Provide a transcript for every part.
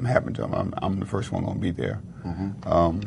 happened to him, I'm the first one going to be there. Mm-hmm.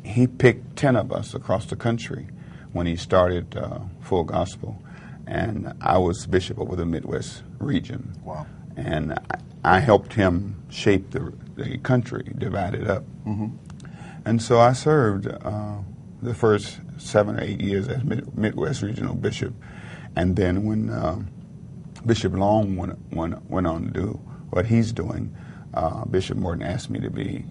He picked 10 of us across the country when he started Full Gospel, and I was bishop over the Midwest region. Wow. And I helped him shape the country, divide it up. Mm-hmm. And so I served the first 7 or 8 years as Midwest regional bishop, and then when Bishop Long went on to do what he's doing, Bishop Morton asked me to be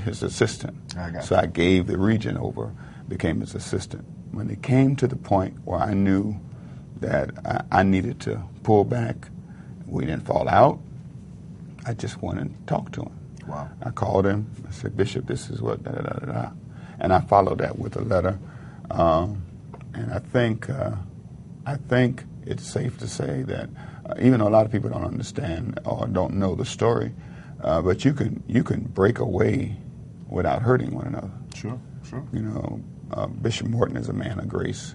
his assistant. So I gave the region over, became his assistant. When it came to the point where I knew that I needed to pull back, we didn't fall out, I just wanted to talk to him. Wow. I called him. I said, Bishop, this is what da-da-da-da-da. And I followed that with a letter. And I think it's safe to say that even though a lot of people don't understand or don't know the story, but you can break away without hurting one another. Sure. You know, Bishop Morton is a man of grace,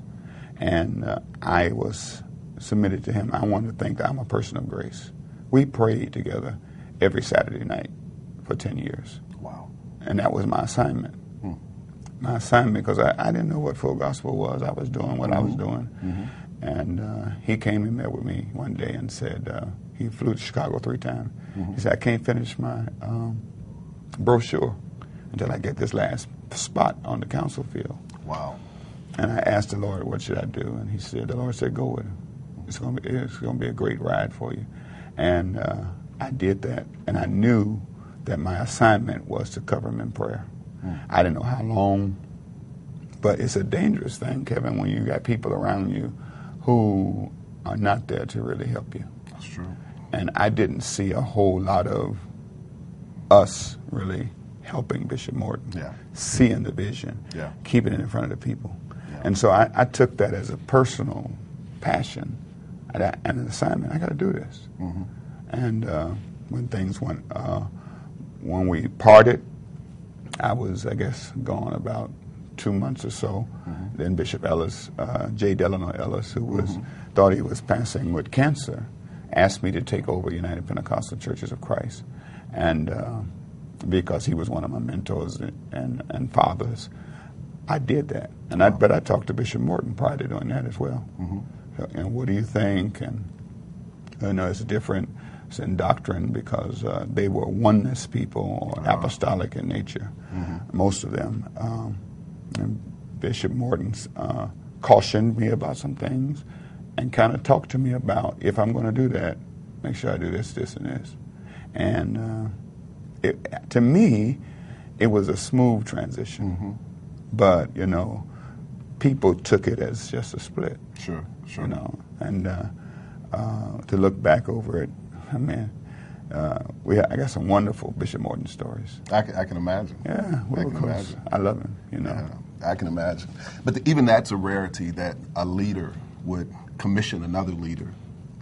and I was submitted to him. I want to think that I'm a person of grace. We prayed together every Saturday night for 10 years. Wow. And that was my assignment. My assignment, because I didn't know what Full Gospel was. I was doing what I was doing. Mm-hmm. And he came and met with me one day and said, he flew to Chicago 3 times. Mm-hmm. He said, I can't finish my brochure until I get this last spot on the council field. Wow. And I asked the Lord, what should I do? And he said, the Lord said, go with him. It's going to be a great ride for you. And I did that, and I knew that my assignment was to cover him in prayer. I didn't know how long, but it's a dangerous thing, Kevin, when you got people around you who are not there to really help you. That's true. And I didn't see a whole lot of us really helping Bishop Morton, seeing the vision, keeping it in front of the people. Yeah. And so I took that as a personal passion and an assignment. I got to do this. Mm-hmm. And when things went, when we parted, I was, I guess, gone about 2 months or so. Mm-hmm. Then Bishop Ellis, J. Delano Ellis, who thought he was passing with cancer, asked me to take over United Pentecostal Churches of Christ. And because he was one of my mentors and fathers, I did that. And but I talked to Bishop Morton prior to doing that as well. Mm-hmm. And what do you think? And it's different in doctrine because they were oneness people or apostolic in nature, most of them. And Bishop Morton cautioned me about some things and kind of talked to me about, if I'm going to do that, make sure I do this, this, and this. And to me, it was a smooth transition. Mm-hmm. But, people took it as just a split. Sure. And to look back over it, man, I got some wonderful Bishop Morton stories. I can imagine. Yeah, well, of course. I love him, Yeah, I can imagine. But even that's a rarity that a leader would commission another leader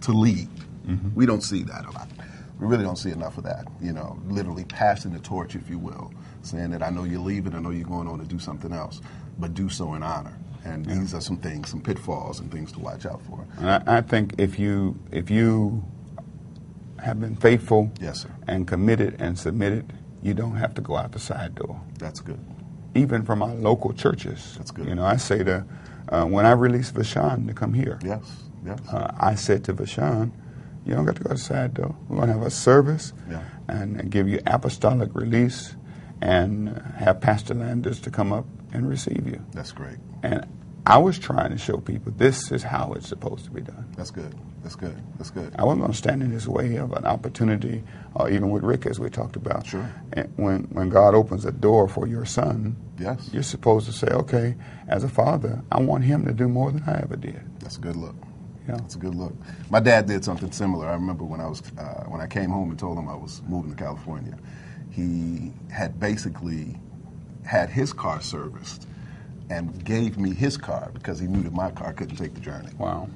to lead. Mm-hmm. We don't see that a lot. We really don't see enough of that, literally passing the torch, if you will, saying that I know you're leaving, I know you're going on to do something else, but do so in honor. And these are some things, some pitfalls and things to watch out for. And I think if you have been faithful, yes, sir, and committed and submitted, you don't have to go out the side door. That's good. Even from our local churches. That's good. I say to, when I released Vashan to come here, yes. I said to Vashan, you don't got to go to the side door. We're going to have a service and give you apostolic release and have Pastor Landers to come up and receive you. That's great. And I was trying to show people this is how it's supposed to be done. That's good. I wasn't going to stand in his way of an opportunity, or even with Rick, as we talked about. Sure. And when God opens a door for your son, yes, you're supposed to say, okay, as a father, I want him to do more than I ever did. That's a good look. Yeah. That's a good look. My dad did something similar. I remember when I came home and told him I was moving to California, he had basically had his car serviced and gave me his car because he knew that my car couldn't take the journey. Wow.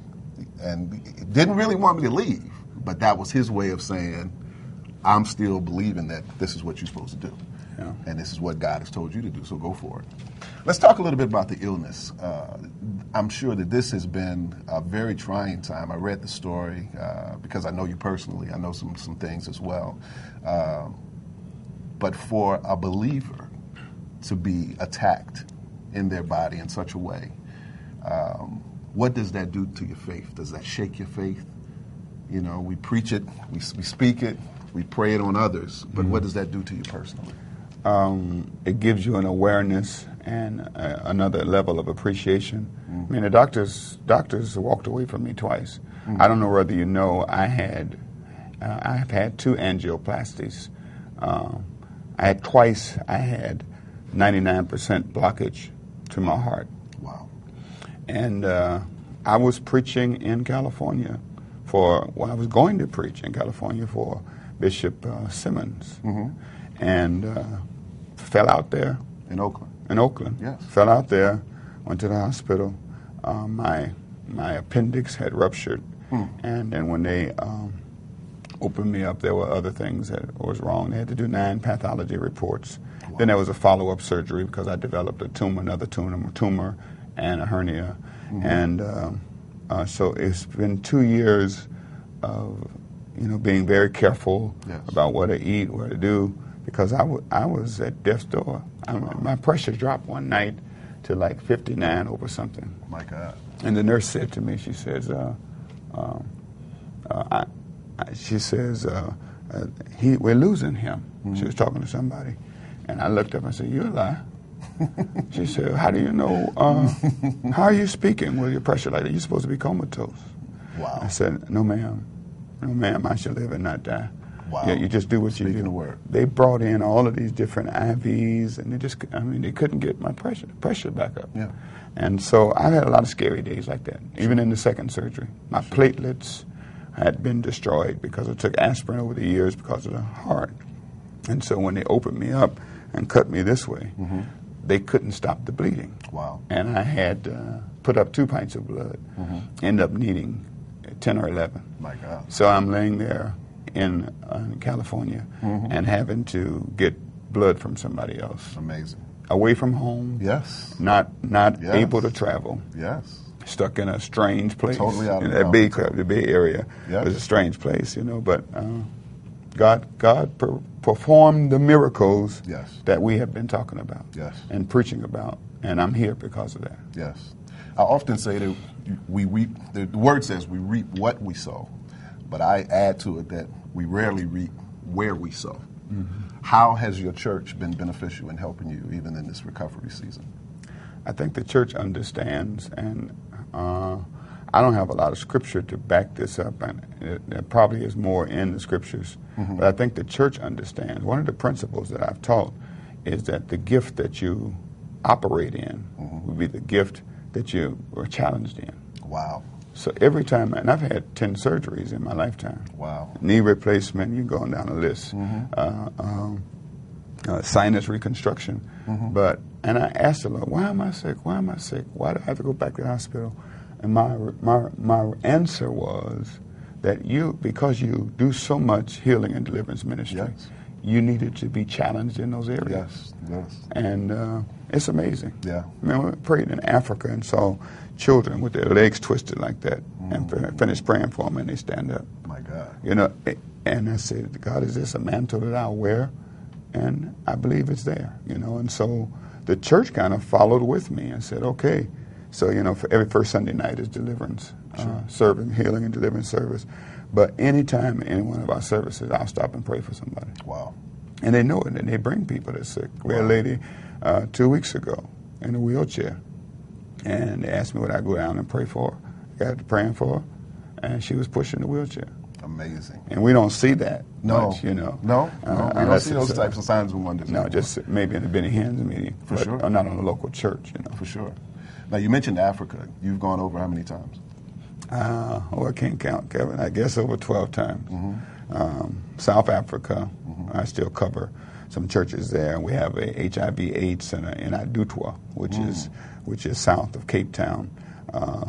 And didn't really want me to leave, but that was his way of saying, I'm still believing that this is what you're supposed to do. Yeah. And this is what God has told you to do, so go for it. Let's talk a little bit about the illness. I'm sure that this has been a very trying time. I read the story because I know you personally. I know some things as well. But for a believer to be attacked in their body in such a way, what does that do to your faith? Does that shake your faith? You know, we preach it, we speak it, we pray it on others, but what does that do to you personally? It gives you an awareness and another level of appreciation. I mean, the doctors walked away from me twice. I don't know whether you know, I've had 2 angioplasties. I had 99% blockage to my heart. Wow. And I was preaching in California I was going to preach in California for Bishop Simmons. And fell out there. In Oakland? In Oakland. Yes. Fell out there, went to the hospital. My appendix had ruptured. And then when they opened me up, there were other things that was wrong. They had to do 9 pathology reports. Wow. Then there was a follow-up surgery because I developed another tumor and a hernia. And so it's been 2 years of being very careful about what to eat, what to do, because I was at death's door. My pressure dropped one night to like 59 over something. My God. And the nurse said to me, she says, we're losing him. She was talking to somebody. And I looked up and said, "You lie." She said, "How do you know? How are you speaking with your pressure like that? You're supposed to be comatose." Wow. I said, "No, ma'am. No, ma'am. I shall live and not die." Wow. Yeah, you just do what you do. The word. They brought in all of these different IVs, and they couldn't get my pressure back up. Yeah. And so I've had a lot of scary days like that, even in the second surgery. My platelets had been destroyed because I took aspirin over the years because of the heart. And so when they opened me up and cut me this way, they couldn't stop the bleeding. Wow. And I had put up 2 pints of blood, ended up needing 10 or 11. My God. So I'm laying there in California and having to get blood from somebody else. Amazing. Away from home. Yes. Not able to travel. Yes. Stuck in a strange place. Totally out of the Bay Area. Yep. It was a strange place, but God performed the miracles that we have been talking about and preaching about, and I'm here because of that. Yes. I often say that we reap, the word says we reap what we sow, but I add to it that we rarely reap where we sow. How has your church been beneficial in helping you even in this recovery season? I think the church understands, and I don't have a lot of scripture to back this up, and there probably is more in the scriptures, but I think the church understands. One of the principles that I've taught is that the gift that you operate in would be the gift that you were challenged in. Wow. So every time, and I've had 10 surgeries in my lifetime. Wow. Knee replacement, you're going down a list. Sinus reconstruction. And I asked the Lord, why am I sick? Why am I sick? Why do I have to go back to the hospital? And my answer was that because you do so much healing and deliverance ministry, you needed to be challenged in those areas. Yes. And it's amazing. Yeah. I mean, we prayed in Africa and saw children with their legs twisted like that and finished praying for them and they stand up. My God. And I said, God, is this a mantle that I'll wear? And I believe it's there, And so the church kind of followed with me and said, okay. So, for every first Sunday night is deliverance, serving, healing and deliverance service. But anytime in one of our services, I'll stop and pray for somebody. Wow. And they know it, and they bring people that's sick. We had a lady 2 weeks ago in a wheelchair, and they asked me would I go down and pray for her. I got to praying for her, and she was pushing the wheelchair. Amazing. And we don't see that much, No, we don't see those types of signs and wonders. No, just maybe in the Benny Hinn's meeting. For sure. Or not on a local church, For sure. Now, you mentioned Africa. You've gone over how many times? I can't count, Kevin. I guess over 12 times. South Africa, I still cover some churches there. We have a HIV/AIDS center in Adutwa, which is south of Cape Town.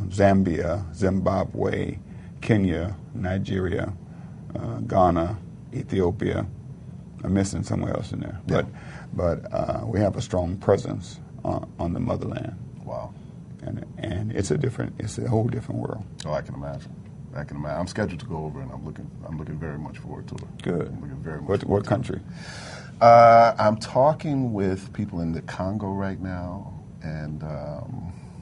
Zambia, Zimbabwe, Kenya, Nigeria, Ghana, Ethiopia, I'm missing somewhere else in there. Yeah. But we have a strong presence on the motherland. Wow. And it's a whole different world. Oh, I can imagine. I'm scheduled to go over, and I'm looking very much forward to it. Good. I'm looking very much. What country? I'm talking with people in the Congo right now, and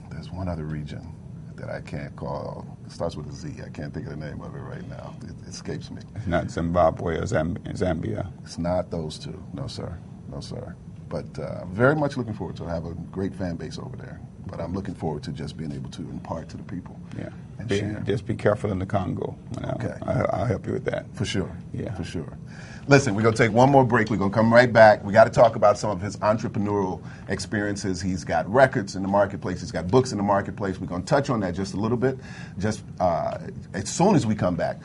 there's one other region that I can't call. It starts with a Z. I can't think of the name of it right now. It escapes me. It's not Zimbabwe or Zambia. It's not those two. No, sir. No, sir. But very much looking forward to it. I have a great fan base over there. But I'm looking forward to just being able to impart to the people. Yeah. And share. Just be careful in the Congo. Okay. I'll help you with that. For sure. Yeah. For sure. Listen, we're going to take one more break. We're going to come right back. We got to talk about some of his entrepreneurial experiences. He's got records in the marketplace. He's got books in the marketplace. We're going to touch on that just a little bit, just as soon as we come back.